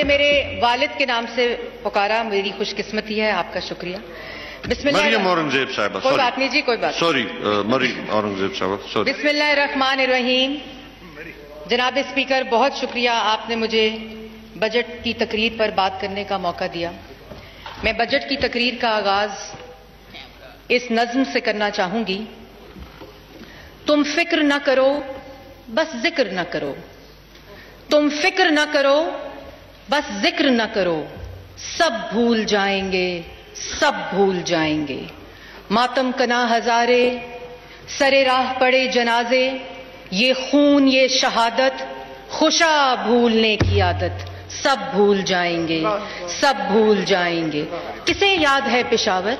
میرے والد کے نام سے پکارا میری خوش قسمتی ہے. آپ کا شکریہ. بسم اللہ. مریم اورنگزیب صاحبہ. کوئی بات نہیں جی, کوئی بات. سوری مریم اورنگزیب صاحبہ. سوری. بسم اللہ الرحمن الرحیم. جناب اسپیکر, بہت شکریہ آپ نے مجھے بجٹ کی تقریر پر بات کرنے کا موقع دیا. میں بجٹ کی تقریر کا آغاز اس نظم سے کرنا چاہوں گی. تم فکر نہ کرو بس ذکر نہ کرو, تم فکر نہ کرو بس ذکر نہ کرو, سب بھول جائیں گے سب بھول جائیں گے. ماتم کنا ہزارے سرے راہ پڑے جنازے, یہ خون یہ شہادت خوشا بھولنے کی عادت, سب بھول جائیں گے سب بھول جائیں گے. کسے یاد ہے پشاور,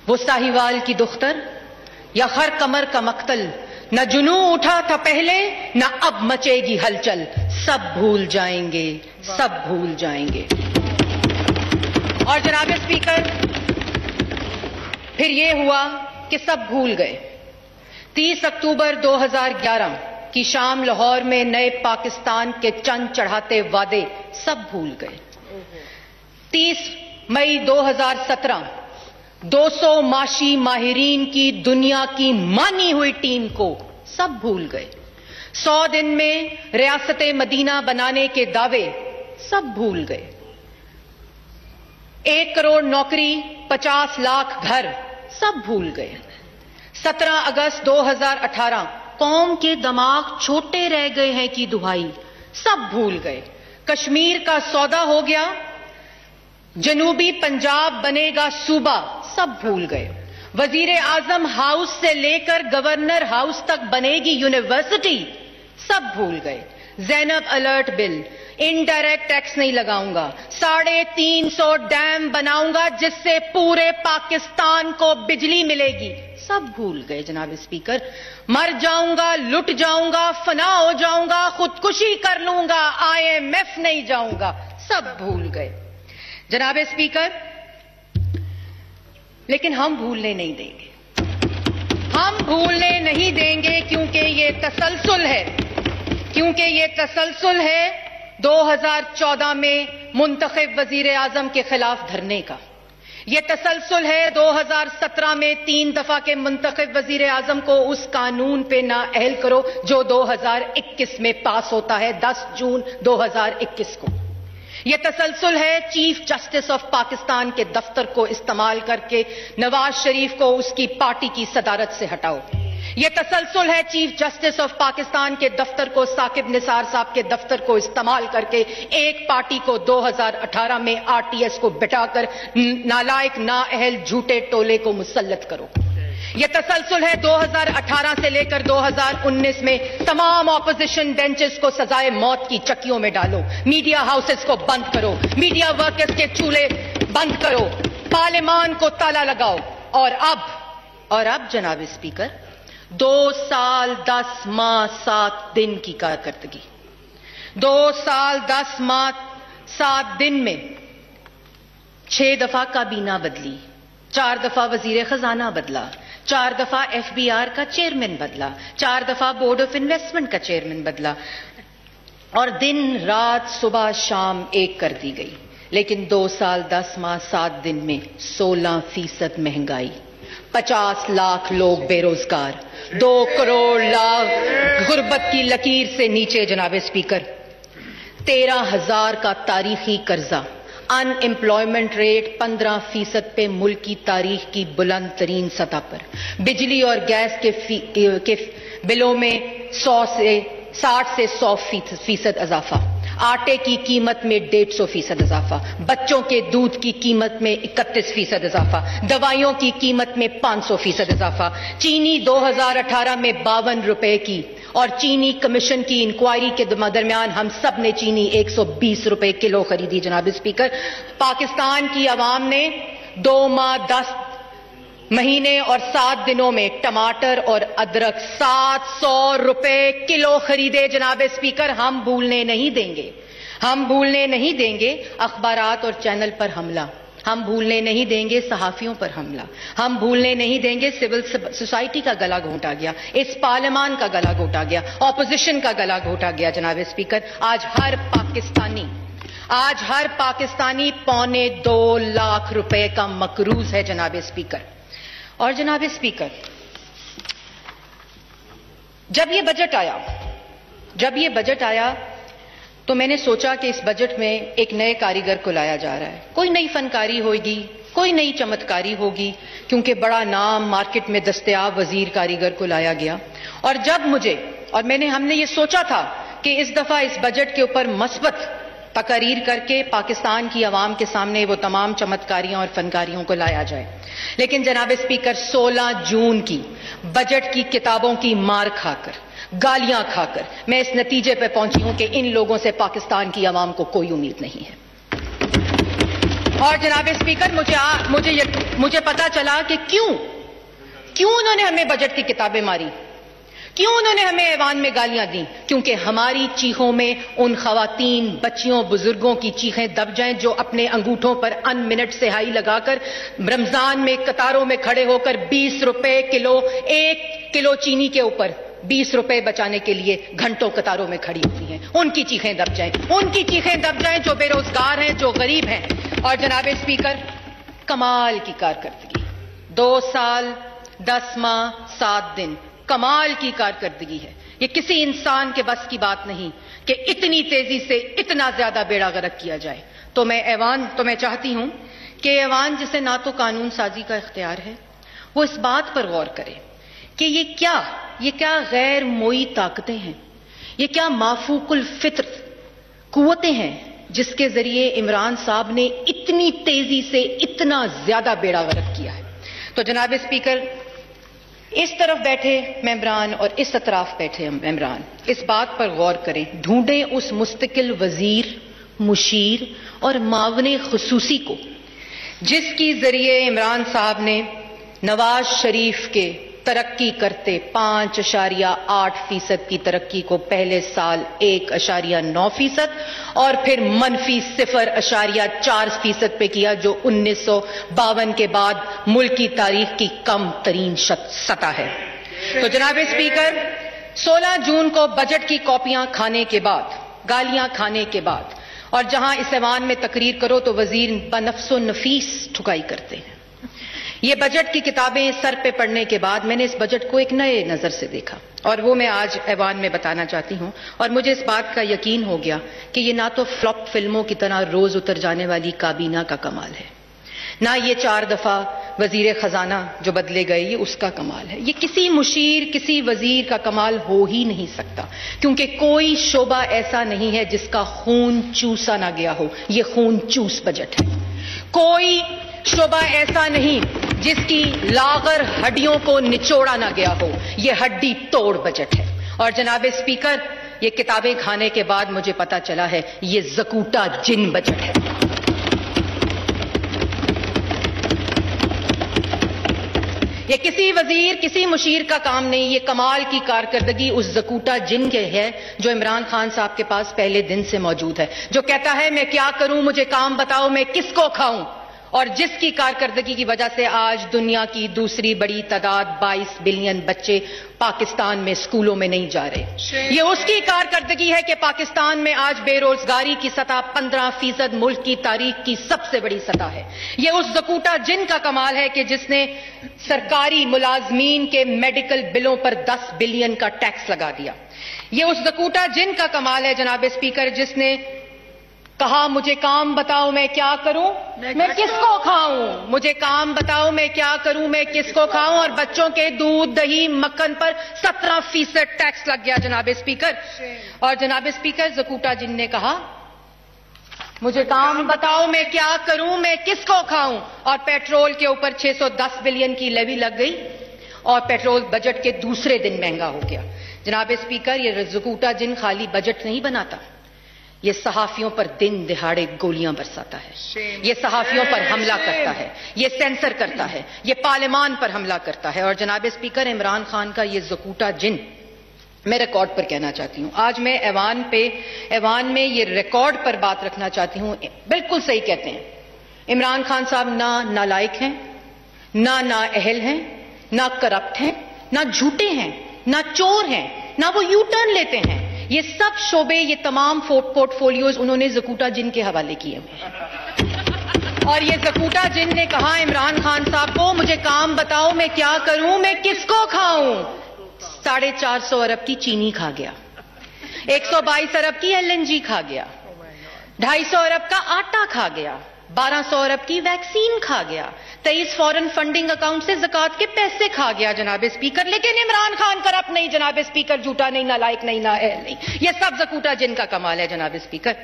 وہ ساہیوال کی دختر یا خر کمر کا مقتل, نہ جنوں اٹھا تھا پہلے نہ اب مچے گی ہلچل, سب بھول جائیں گے سب بھول جائیں گے. اور جناب اسپیکر, پھر یہ ہوا کہ سب بھول گئے. 30 اکتوبر 2011 کی شام لاہور میں نئے پاکستان کے چند چڑھاتے وعدے سب بھول گئے. 30 مئی 2017 200 معاشی ماہرین کی دنیا کی مانی ہوئی ٹیم کو سب بھول گئے. 100 دن میں ریاست مدینہ بنانے کے دعوے سب بھول گئے. 1 کروڑ نوکری 50 لاکھ گھر سب بھول گئے. 17 اگست 2018 قوم کے دماغ چھوٹے رہ گئے ہیں کی دہائی سب بھول گئے. کشمیر کا سودا ہو گیا, جنوبی پنجاب بنے گا صوبہ سب بھول گئے. وزیر اعظم ہاؤس سے لے کر گورنر ہاؤس تک بنے گی یونیورسٹی سب بھول گئے. زینب الرٹ بل, انڈائریکٹ ٹیکس نہیں لگاؤں گا, 350 ڈیم بناؤں گا جس سے پورے پاکستان کو بجلی ملے گی سب بھول گئے. جناب اسپیکر, مر جاؤں گا لٹ جاؤں گا فنا ہو جاؤں گا خودکشی کر لوں گا IMF نہیں جاؤں گا سب بھول گئے. جناب اسپیکر, لیکن ہم بھولنے نہیں دیں گے, ہم بھولنے نہیں دیں گے کیونکہ یہ تسلسل ہے, کیونکہ یہ تسلسل ہے 2014 میں منتخب وزیر اعظم کے خلاف دھرنے کا. یہ تسلسل ہے 2017 میں 3 دفعہ کے منتخب وزیر اعظم کو اس قانون پہ نااہل کرو جو 2021 میں پاس ہوتا ہے 10 جون 2021 کو. یہ تسلسل ہے چیف جسٹس آف پاکستان کے دفتر کو استعمال کر کے نواز شریف کو اس کی پارٹی کی صدارت سے ہٹاؤ. یہ تسلسل ہے چیف جسٹس آف پاکستان کے دفتر کو ثاقب نثار صاحب کے دفتر کو استعمال کر کے ایک پارٹی کو 2018 میں RTS کو بٹھا کر نالائق نااہل جھوٹے ٹولے کو مسلط کرو. یہ تسلسل ہے 2018 سے لے کر 2019 میں تمام اپوزیشن بینچز کو سزائے موت کی چکیوں میں ڈالو, میڈیا ہاؤسز کو بند کرو, میڈیا ورکرز کے چولہے بند کرو, پارلیمان کو تالا لگاؤ. اور اب جناب اسپیکر, 2 سال 10 ماہ 7 دن کی کارکردگی, 2 سال 10 ماہ 7 دن میں 6 دفعہ کابینہ بدلی, 4 دفعہ وزیر خزانہ بدلا, 4 دفعہ FBR کا چیئرمین بدلا, 4 دفعہ بورڈ آف انویسٹمنٹ کا چیئرمین بدلا, اور دن رات صبح شام ایک کر دی گئی. لیکن 2 سال 10 ماہ 7 دن میں 16% مہنگائی, 50 لاکھ لوگ بے روزگار, 2 کروڑ لاکھ غربت کی لکیر سے نیچے. جناب اسپیکر, 13,000 کا تاریخی قرضہ, ان امپلائمنٹ ریٹ 15% پہ ملک کی تاریخ کی بلند ترین سطح پر, بجلی اور گیس کے بلوں میں 60 سے 100% اضافہ, آٹے کی قیمت میں 150% اضافہ, بچوں کے دودھ کی قیمت میں 31% اضافہ, دوائیوں کی قیمت میں 500% اضافہ, چینی 2018 میں 52 روپے کی, اور چینی کمیشن کی انکوائری کے درمیان ہم سب نے چینی 120 روپے کلو خریدی. جناب اسپیکر, پاکستان کی عوام نے 2 ماہ 10 مہینے اور 7 دنوں میں ٹماٹر اور ادرک 700 روپے کلو خریدے. جناب اسپیکر, ہم بھولنے نہیں دیں گے, ہم بھولنے نہیں دیں گے اخبارات اور چینل پر حملہ, ہم بھولنے نہیں دیں گے صحافیوں پر حملہ, ہم بھولنے نہیں دیں گے سول سوسائٹی کا گلا گھونٹا گیا, اس پارلیمان کا گلا گھونٹا گیا, اپوزیشن کا گلا گھونٹا گیا. جناب اسپیکر, آج ہر پاکستانی آج ہر پاکستانی 1.25 لاکھ روپے کا مقروض ہے جناب اسپیکر. اور جناب اسپیکر، جب یہ بجٹ آیا تو میں نے سوچا کہ اس بجٹ میں ایک نئے کاریگر کو لایا جا رہا ہے. کوئی نئی فنکاری ہوگی، کوئی نئی چمتکاری ہوگی، کیونکہ بڑا نام مارکیٹ میں دستیاب وزیر کاریگر کو لایا گیا. اور جب ہم نے یہ سوچا تھا کہ اس دفعہ اس بجٹ کے اوپر مثبت تقاریر کر کے پاکستان کی عوام کے سامنے وہ تمام چمتکاریاں اور فنکاریوں کو لایا جائے. لیکن جناب اسپیکر، 16 جون کی بجٹ کی کتابوں کی مار کھا کر، گالیاں کھا کر میں اس نتیجے پہ پہنچی ہوں کہ ان لوگوں سے پاکستان کی عوام کو کوئی امید نہیں ہے. اور جناب اسپیکر، مجھے پتا چلا کہ کیوں انہوں نے ہمیں بجٹ کی کتابیں ماری، کیوں انہوں نے ہمیں ایوان میں گالیاں دیں. کیونکہ ہماری چیخوں میں ان خواتین، بچیوں، بزرگوں کی چیخیں دب جائیں جو اپنے انگوٹھوں پر ان منٹ سے ہائی لگا کر رمضان میں قطاروں میں کھڑے ہو کر 20 روپے کلو، 1 کلو چینی کے اوپر 20 روپے بچانے کے لیے گھنٹوں قطاروں میں کھڑی ہوتی ہیں. ان کی چیخیں دب جائیں جو بے روزگار ہیں، جو غریب ہیں. اور جناب اسپیکر، کمال کی کارکردگی، 2 سال 10 ماہ 7 دن، کمال کی کارکردگی ہے. یہ کسی انسان کے بس کی بات نہیں کہ اتنی تیزی سے اتنا زیادہ بیڑا غرق کیا جائے. تو میں چاہتی ہوں کہ ایوان جسے نہ تو قانون سازی کا اختیار ہے، وہ اس بات پر غور کرے کہ یہ کیا غیر موئی طاقتیں ہیں، یہ کیا مافوق الفطر قوتیں ہیں جس کے ذریعے عمران صاحب نے اتنی تیزی سے اتنا زیادہ بیڑا غرق کیا ہے. تو جناب اسپیکر، اس طرف بیٹھے ممبران اور اس اطراف بیٹھے ممبران اس بات پر غور کریں، ڈھونڈیں اس مستقل وزیر، مشیر اور معاون خصوصی کو جس کی ذریعے عمران صاحب نے نواز شریف کے ترقی کرتے 5.8% کی ترقی کو پہلے سال 1.9% اور پھر منفی 0.4% پہ کیا، جو 1952 کے بعد ملک کی تاریخ کی کم ترین سطح ہے. تو جناب اسپیکر، 16 جون کو بجٹ کی کاپیاں کھانے کے بعد، گالیاں کھانے کے بعد، اور جہاں اس ایوان میں تقریر کرو تو وزیر بنفس و نفیس ٹھکائی کرتے ہیں. یہ بجٹ کی کتابیں سر پہ پڑھنے کے بعد میں نے اس بجٹ کو ایک نئے نظر سے دیکھا، اور وہ میں آج ایوان میں بتانا چاہتی ہوں. اور مجھے اس بات کا یقین ہو گیا کہ یہ نہ تو فلپ فلموں کی طرح روز اتر جانے والی کابینہ کا کمال ہے، نہ یہ 4 دفعہ وزیر خزانہ جو بدلے گئے یہ اس کا کمال ہے. یہ کسی مشیر، کسی وزیر کا کمال ہو ہی نہیں سکتا، کیونکہ کوئی شعبہ ایسا نہیں ہے جس کا خون چوسا نہ گیا ہو. یہ خون چوس بجٹ ہے. کوئی شعبہ ایسا نہیں جس کی لاغر ہڈیوں کو نچوڑا نہ گیا ہو. یہ ہڈی توڑ بجٹ ہے. اور جناب اسپیکر، یہ کتابیں کھانے کے بعد مجھے پتا چلا ہے یہ زکوٹا جن بجٹ ہے. یہ کسی وزیر، کسی مشیر کا کام نہیں. یہ کمال کی کارکردگی اس زکوٹا جن کے ہے جو عمران خان صاحب کے پاس پہلے دن سے موجود ہے، جو کہتا ہے میں کیا کروں، مجھے کام بتاؤ، میں کس کو کھاؤں. اور جس کی کارکردگی کی وجہ سے آج دنیا کی دوسری بڑی تعداد 22 بلین بچے پاکستان میں اسکولوں میں نہیں جا رہے. یہ اس کی کارکردگی ہے کہ پاکستان میں آج بے روزگاری کی سطح 15% ملک کی تاریخ کی سب سے بڑی سطح ہے. یہ اس زکوٹا جن کا کمال ہے کہ جس نے سرکاری ملازمین کے میڈیکل بلوں پر 10 بلین کا ٹیکس لگا دیا. یہ اس زکوٹا جن کا کمال ہے جناب اسپیکر جس نے کہا مجھے کام بتاؤ میں کیا کروں، میں کس کو کھاؤں، مجھے کام بتاؤ میں کیا کروں، میں کس کو کھاؤں. اور بچوں کے دودھ، دہی، مکھن پر 17% ٹیکس لگ گیا جناب اسپیکر. اور جناب اسپیکر، زکوٹا جن نے کہا مجھے کام بتاؤ میں کیا کروں، میں کس کو کھاؤں. اور پیٹرول کے اوپر 610 بلین کی لیوی لگ گئی اور پیٹرول بجٹ کے دوسرے دن مہنگا ہو گیا. جناب اسپیکر، یہ زکوٹا جن خالی بجٹ نہیں بناتا، یہ صحافیوں پر دن دہاڑے گولیاں برساتا ہے، یہ صحافیوں پر حملہ کرتا ہے، یہ سینسر کرتا ہے، یہ پارلیمان پر حملہ کرتا ہے. اور جناب اسپیکر، عمران خان کا یہ زکوٹا جن میں ریکارڈ پر کہنا چاہتی ہوں. آج میں ایوان میں یہ ریکارڈ پر بات رکھنا چاہتی ہوں. بالکل صحیح کہتے ہیں، عمران خان صاحب نہ نالائق ہیں، نہ نااہل ہیں، نہ کرپٹ ہیں، نہ جھوٹے ہیں، نہ چور ہیں، نہ وہ یو ٹرن لیتے ہیں. یہ سب شعبے، یہ تمام پورٹ فولیوز انہوں نے زکوٹا جن کے حوالے کیے ہیں. اور یہ زکوٹا جن نے کہا عمران خان صاحب کو مجھے کام بتاؤ میں کیا کروں، میں کس کو کھاؤں. 450 ارب کی چینی کھا گیا، 122 ارب کی LNG کھا گیا، 250 ارب کا آٹا کھا گیا، 1200 ارب کی ویکسین کھا گیا، 23 فورن فنڈنگ اکاؤنٹ سے زکوٰۃ کے پیسے کھا گیا جناب اسپیکر. لیکن عمران خان کرپٹ نہیں جناب اسپیکر، جھوٹا نہیں، نالائق نہیں، نااہل نہیں. یہ سب زکوٹا جن کا کمال ہے جناب اسپیکر.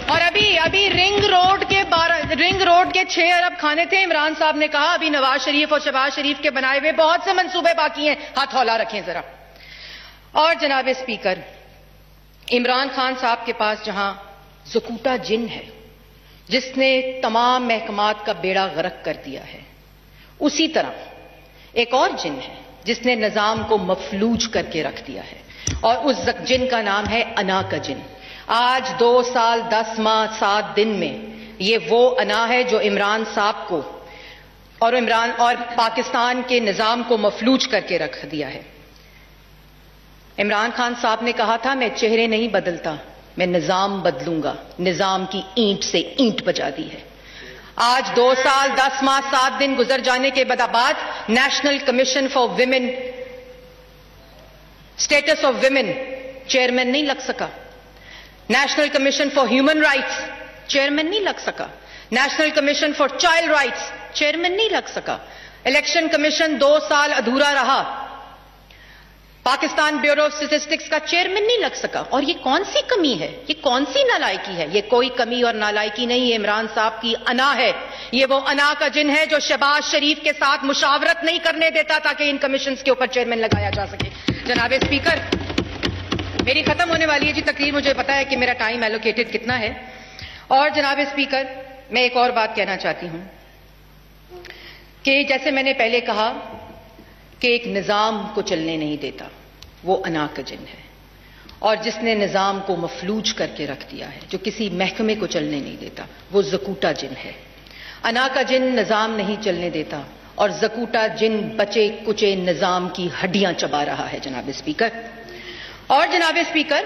اور ابھی رنگ روڈ کے 6 ارب کھانے تھے. عمران صاحب نے کہا ابھی نواز شریف اور شہباز شریف کے بنائے ہوئے بہت سے منصوبے باقی ہیں، ہاتھ ہولہ رکھیں ذرا. اور جناب اسپیکر، عمران خان صاحب کے پاس جہاں زکوٹا جن ہے جس نے تمام محکمات کا بیڑا غرق کر دیا ہے، اسی طرح ایک اور جن ہے جس نے نظام کو مفلوج کر کے رکھ دیا ہے، اور اس جن کا نام ہے انا کا جن. آج 2 سال 10 ماہ 7 دن میں یہ وہ انا ہے جو عمران صاحب کو اور پاکستان کے نظام کو مفلوج کر کے رکھ دیا ہے. عمران خان صاحب نے کہا تھا میں چہرے نہیں بدلتا، میں نظام بدلوں گا. نظام کی اینٹ سے اینٹ بجا دی ہے. آج 2 سال 10 ماہ 7 دن گزر جانے کے بعد national commission for women, status of women chairman نہیں لگ سکا. National commission for human rights chairman نہیں لگ سکا. National commission for child rights chairman نہیں لگ سکا. الیکشن کمیشن 2 سال ادھورا رہا. پاکستان بیورو آف اسٹیٹسٹکس کا چیئرمین نہیں لگ سکا. اور یہ کون سی کمی ہے، یہ کون سی نالائکی ہے؟ یہ کوئی کمی اور نالائکی نہیں، یہ عمران صاحب کی انا ہے. یہ وہ انا کا جن ہے جو شہباز شریف کے ساتھ مشاورت نہیں کرنے دیتا تاکہ ان کمیشنز کے اوپر چیئرمین لگایا جا سکے. جناب اسپیکر، میری ختم ہونے والی ہے جی تقریر، مجھے پتا ہے کہ میرا ٹائم ایلوکیٹڈ کتنا ہے. اور جناب اسپیکر، میں ایک اور بات کہنا چاہتی ہوں کہ جیسے میں نے پہلے کہا کہ ایک نظام کو چلنے نہیں دیتا، وہ انا کا جن ہے. اور جس نے نظام کو مفلوج کر کے رکھ دیا ہے، جو کسی محکمے کو چلنے نہیں دیتا، وہ زکوٹا جن ہے. انا کا جن نظام نہیں چلنے دیتا اور زکوٹا جن بچے کچے نظام کی ہڈیاں چبا رہا ہے جناب اسپیکر. اور جناب اسپیکر،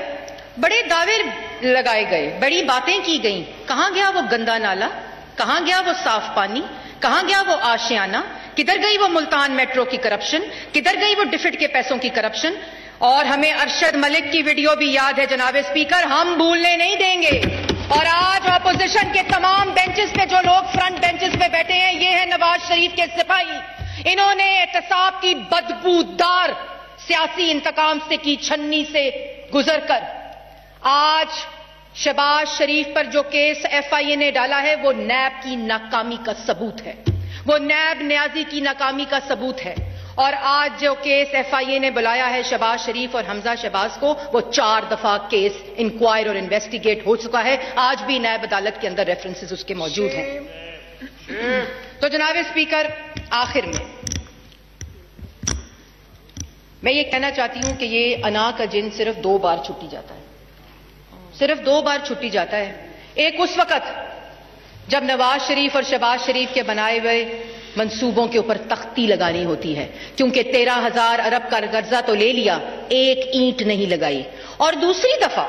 بڑے دعوے لگائے گئے، بڑی باتیں کی گئیں. کہاں گیا وہ گندا نالا؟ کہاں گیا وہ صاف پانی؟ کہاں گیا وہ آشیانہ؟ کدھر گئی وہ ملتان میٹرو کی کرپشن؟ کدھر گئی وہ ڈفٹ کے پیسوں کی کرپشن؟ اور ہمیں ارشد ملک کی ویڈیو بھی یاد ہے جناب اسپیکر، ہم بھولنے نہیں دیں گے. اور آج اپوزیشن کے تمام بینچز پہ جو لوگ فرنٹ بینچز پہ بیٹھے ہیں، یہ ہے نواز شریف کے سپاہی. انہوں نے احتساب کی بدبودار سیاسی انتقام سے کی چھنی سے گزر کر آج شہباز شریف پر جو کیس FIA نے ڈالا ہے وہ نیب کی ناکامی کا ثبوت ہے، وہ نیب نیازی کی ناکامی کا ثبوت ہے. اور آج جو کیس FIA نے بلایا ہے شہباز شریف اور حمزہ شہباز کو، وہ 4 دفعہ کیس انکوائر اور انویسٹیگیٹ ہو چکا ہے. آج بھی نیب عدالت کے اندر ریفرنسز اس کے موجود ہیں. تو جناب اسپیکر، آخر میں یہ کہنا چاہتی ہوں کہ یہ انا کا جن صرف 2 بار چھٹی جاتا ہے، صرف 2 بار چھٹی جاتا ہے. ایک اس وقت جب نواز شریف اور شہباز شریف کے بنائے ہوئے منصوبوں کے اوپر تختی لگانی ہوتی ہے، کیونکہ 13,000 ارب کا قرضہ تو لے لیا، ایک اینٹ نہیں لگائی. اور دوسری دفعہ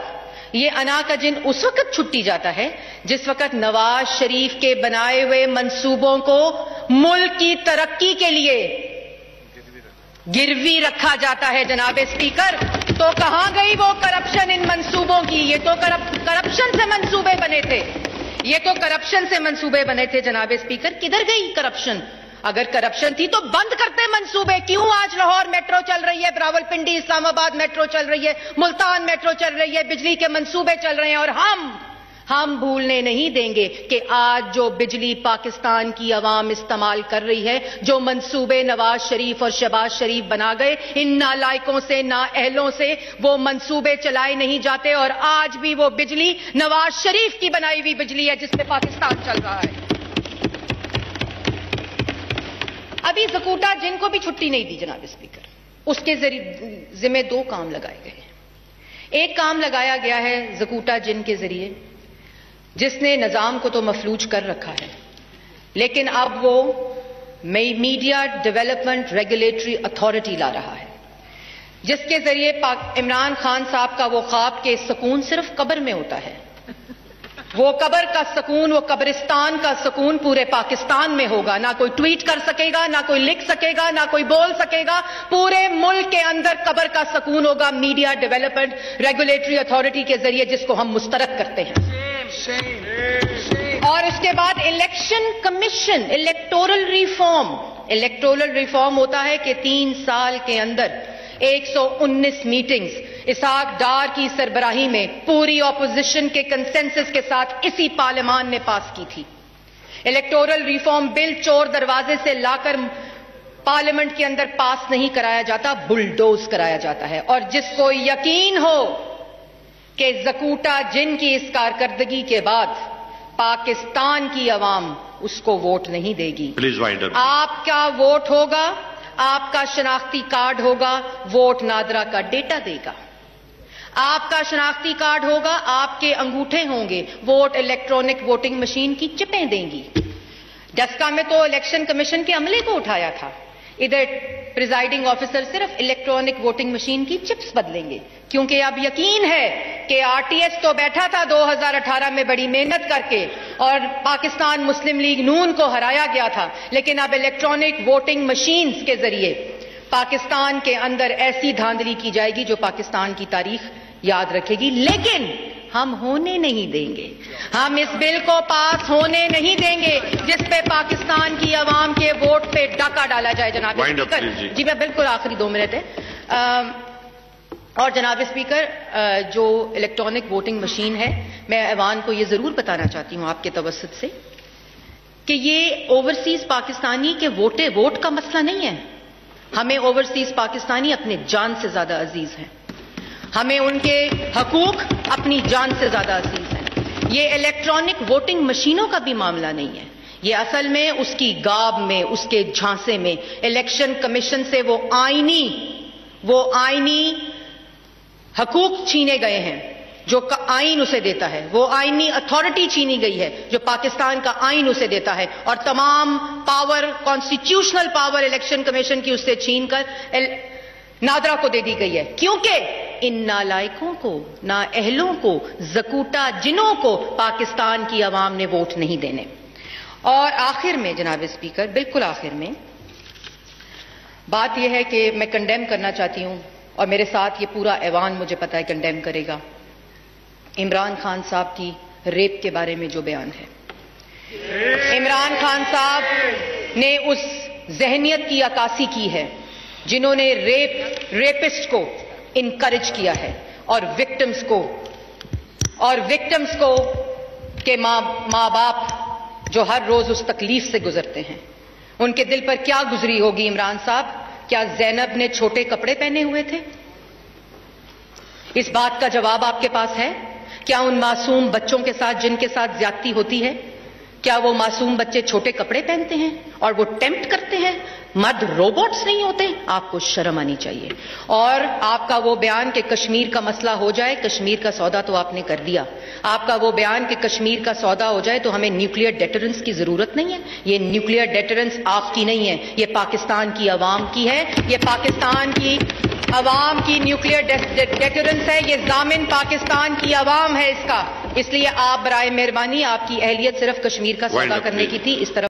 یہ انا کا جن اس وقت چھٹی جاتا ہے جس وقت نواز شریف کے بنائے ہوئے منصوبوں کو ملک کی ترقی کے لیے گروی رکھا جاتا ہے جناب اسپیکر. تو کہاں گئی وہ کرپشن ان منصوبوں کی؟ یہ تو کرپشن سے منصوبے بنے تھے، یہ تو کرپشن سے منصوبے بنے تھے جناب اسپیکر. کدھر گئی کرپشن؟ اگر کرپشن تھی تو بند کرتے منصوبے. کیوں آج لاہور میٹرو چل رہی ہے، راول پنڈی اسلام آباد میٹرو چل رہی ہے، ملتان میٹرو چل رہی ہے، بجلی کے منصوبے چل رہے ہیں؟ اور ہم بھولنے نہیں دیں گے کہ آج جو بجلی پاکستان کی عوام استعمال کر رہی ہے، جو منصوبے نواز شریف اور شہباز شریف بنا گئے، ان نالائقوں سے، نااہلوں سے وہ منصوبے چلائے نہیں جاتے. اور آج بھی وہ بجلی نواز شریف کی بنائی ہوئی بجلی ہے جس پہ پاکستان چل رہا ہے. ابھی زکوٹا جن کو بھی چھٹی نہیں دی جناب اسپیکر. اس کے ذمہ 2 کام لگائے گئے. ایک کام لگایا گیا ہے زکوٹا جن کے ذریعے جس نے نظام کو تو مفلوج کر رکھا ہے، لیکن اب وہ میڈیا ڈیولپمنٹ ریگولیٹری اتھارٹی لا رہا ہے. جس کے ذریعے عمران خان صاحب کا وہ خواب کہ سکون صرف قبر میں ہوتا ہے، وہ قبر کا سکون، وہ قبرستان کا سکون پورے پاکستان میں ہوگا، نہ کوئی ٹویٹ کر سکے گا، نہ کوئی لکھ سکے گا، نہ کوئی بول سکے گا، پورے ملک کے اندر قبر کا سکون ہوگا میڈیا ڈیولپمنٹ ریگولیٹری اتھارٹی کے ذریعے، جس کو ہم مسترد کرتے ہیں۔ اور اس کے بعد الیکشن کمیشن، الیکٹورل ریفارم ہوتا ہے کہ 3 سال کے اندر 119 میٹنگز اسحاق ڈار کی سربراہی میں پوری اپوزیشن کے کنسنسس کے ساتھ اسی پارلیمان نے پاس کی تھی۔ الیکٹورل ریفارم بل چور دروازے سے لا کر پارلیمنٹ کے اندر پاس نہیں کرایا جاتا، بلڈوز کرایا جاتا ہے، اور جس کو یقین ہو کہ زکوٹا جن کی اس کارکردگی کے بعد پاکستان کی عوام اس کو ووٹ نہیں دے گی۔ پلیز وائنڈ اپ۔ آپ کا ووٹ ہوگا، آپ کا شناختی کارڈ ہوگا، ووٹ نادرا کا ڈیٹا دے گا۔ آپ کا شناختی کارڈ ہوگا، آپ کے انگوٹھے ہوں گے، ووٹ الیکٹرانک ووٹنگ مشین کی چپیں دیں گی۔ ڈسکا میں تو الیکشن کمیشن کے عملے کو اٹھایا تھا، ادھر پریزائڈنگ آفیسر صرف الیکٹرانک ووٹنگ مشین کی چپس بدلیں گے، کیونکہ اب یقین ہے کہ آر ٹی ایس تو بیٹھا تھا 2018 میں بڑی محنت کر کے اور پاکستان مسلم لیگ نون کو ہرایا گیا تھا، لیکن اب الیکٹرانک ووٹنگ مشینز کے ذریعے پاکستان کے اندر ایسی دھاندلی کی جائے گی جو پاکستان کی تاریخ یاد رکھے گی، لیکن ہم ہونے نہیں دیں گے، ہم اس بل کو پاس ہونے نہیں دیں گے جس پہ پاکستان کی عوام کے ووٹ پہ ڈاکہ ڈالا جائے۔ جناب اسپیکر، جی میں بالکل آخری 2 منٹ ہے، اور جناب اسپیکر جو الیکٹرانک ووٹنگ مشین ہے، میں ایوان کو یہ ضرور بتانا چاہتی ہوں آپ کے توسط سے کہ یہ اوورسیز پاکستانی کے ووٹ کا مسئلہ نہیں ہے، ہمیں اوورسیز پاکستانی اپنے جان سے زیادہ عزیز ہیں، ہمیں ان کے حقوق اپنی جان سے زیادہ عزیز ہیں۔ یہ الیکٹرانک ووٹنگ مشینوں کا بھی معاملہ نہیں ہے، یہ اصل میں اس کی گاب میں، اس کے جھانسے میں الیکشن کمیشن سے وہ آئینی حقوق چھینے گئے ہیں جو آئین اسے دیتا ہے، وہ آئینی اتھارٹی چھینی گئی ہے جو پاکستان کا آئین اسے دیتا ہے، اور تمام power, constitutional power election commission کی اس سے چھین کر نادرا کو دے دی گئی ہے، کیونکہ ان نالائکوں کو، نااہلوں کو، زکوٹا جنوں کو پاکستان کی عوام نے ووٹ نہیں دینے۔ اور آخر میں جناب اسپیکر، بالکل آخر میں بات یہ ہے کہ میں کنڈیم کرنا چاہتی ہوں، اور میرے ساتھ یہ پورا ایوان مجھے پتا ہے کنڈیم کرے گا، عمران خان صاحب کی ریپ کے بارے میں جو بیان ہے۔ عمران خان صاحب نے اس ذہنیت کی عکاسی کی ہے جنہوں نے ریپسٹ کو انکریج کیا ہے، اور وکٹمز کو کے ماں باپ جو ہر روز اس تکلیف سے گزرتے ہیں، ان کے دل پر کیا گزری ہوگی عمران صاحب؟ کیا زینب نے چھوٹے کپڑے پہنے ہوئے تھے؟ اس بات کا جواب آپ کے پاس ہے؟ کیا ان معصوم بچوں کے ساتھ جن کے ساتھ زیادتی ہوتی ہے، کیا وہ معصوم بچے چھوٹے کپڑے پہنتے ہیں اور وہ ٹیمپٹ کرتے ہیں؟ مرد روبوٹس نہیں ہوتے؟ آپ کو شرم آنی چاہیے۔ اور آپ کا وہ بیان کہ کشمیر کا مسئلہ ہو جائے، کشمیر کا سودا تو آپ نے کر دیا، آپ کا وہ بیان کہ کشمیر کا سودا ہو جائے تو ہمیں نیوکلیئر ڈیٹرنس کی ضرورت نہیں ہے، یہ نیوکلیئر ڈیٹرنس آپ کی نہیں ہے، یہ پاکستان کی عوام کی ہے، یہ پاکستان کی عوام کی نیوکلیئر ڈیٹرنس ہے، یہ ضامن پاکستان کی عوام ہے اس کا۔ اس لیے آپ برائے مہربانی، آپ کی اہلیت صرف کشمیر کا سودا کرنے کی تھی، اس طرف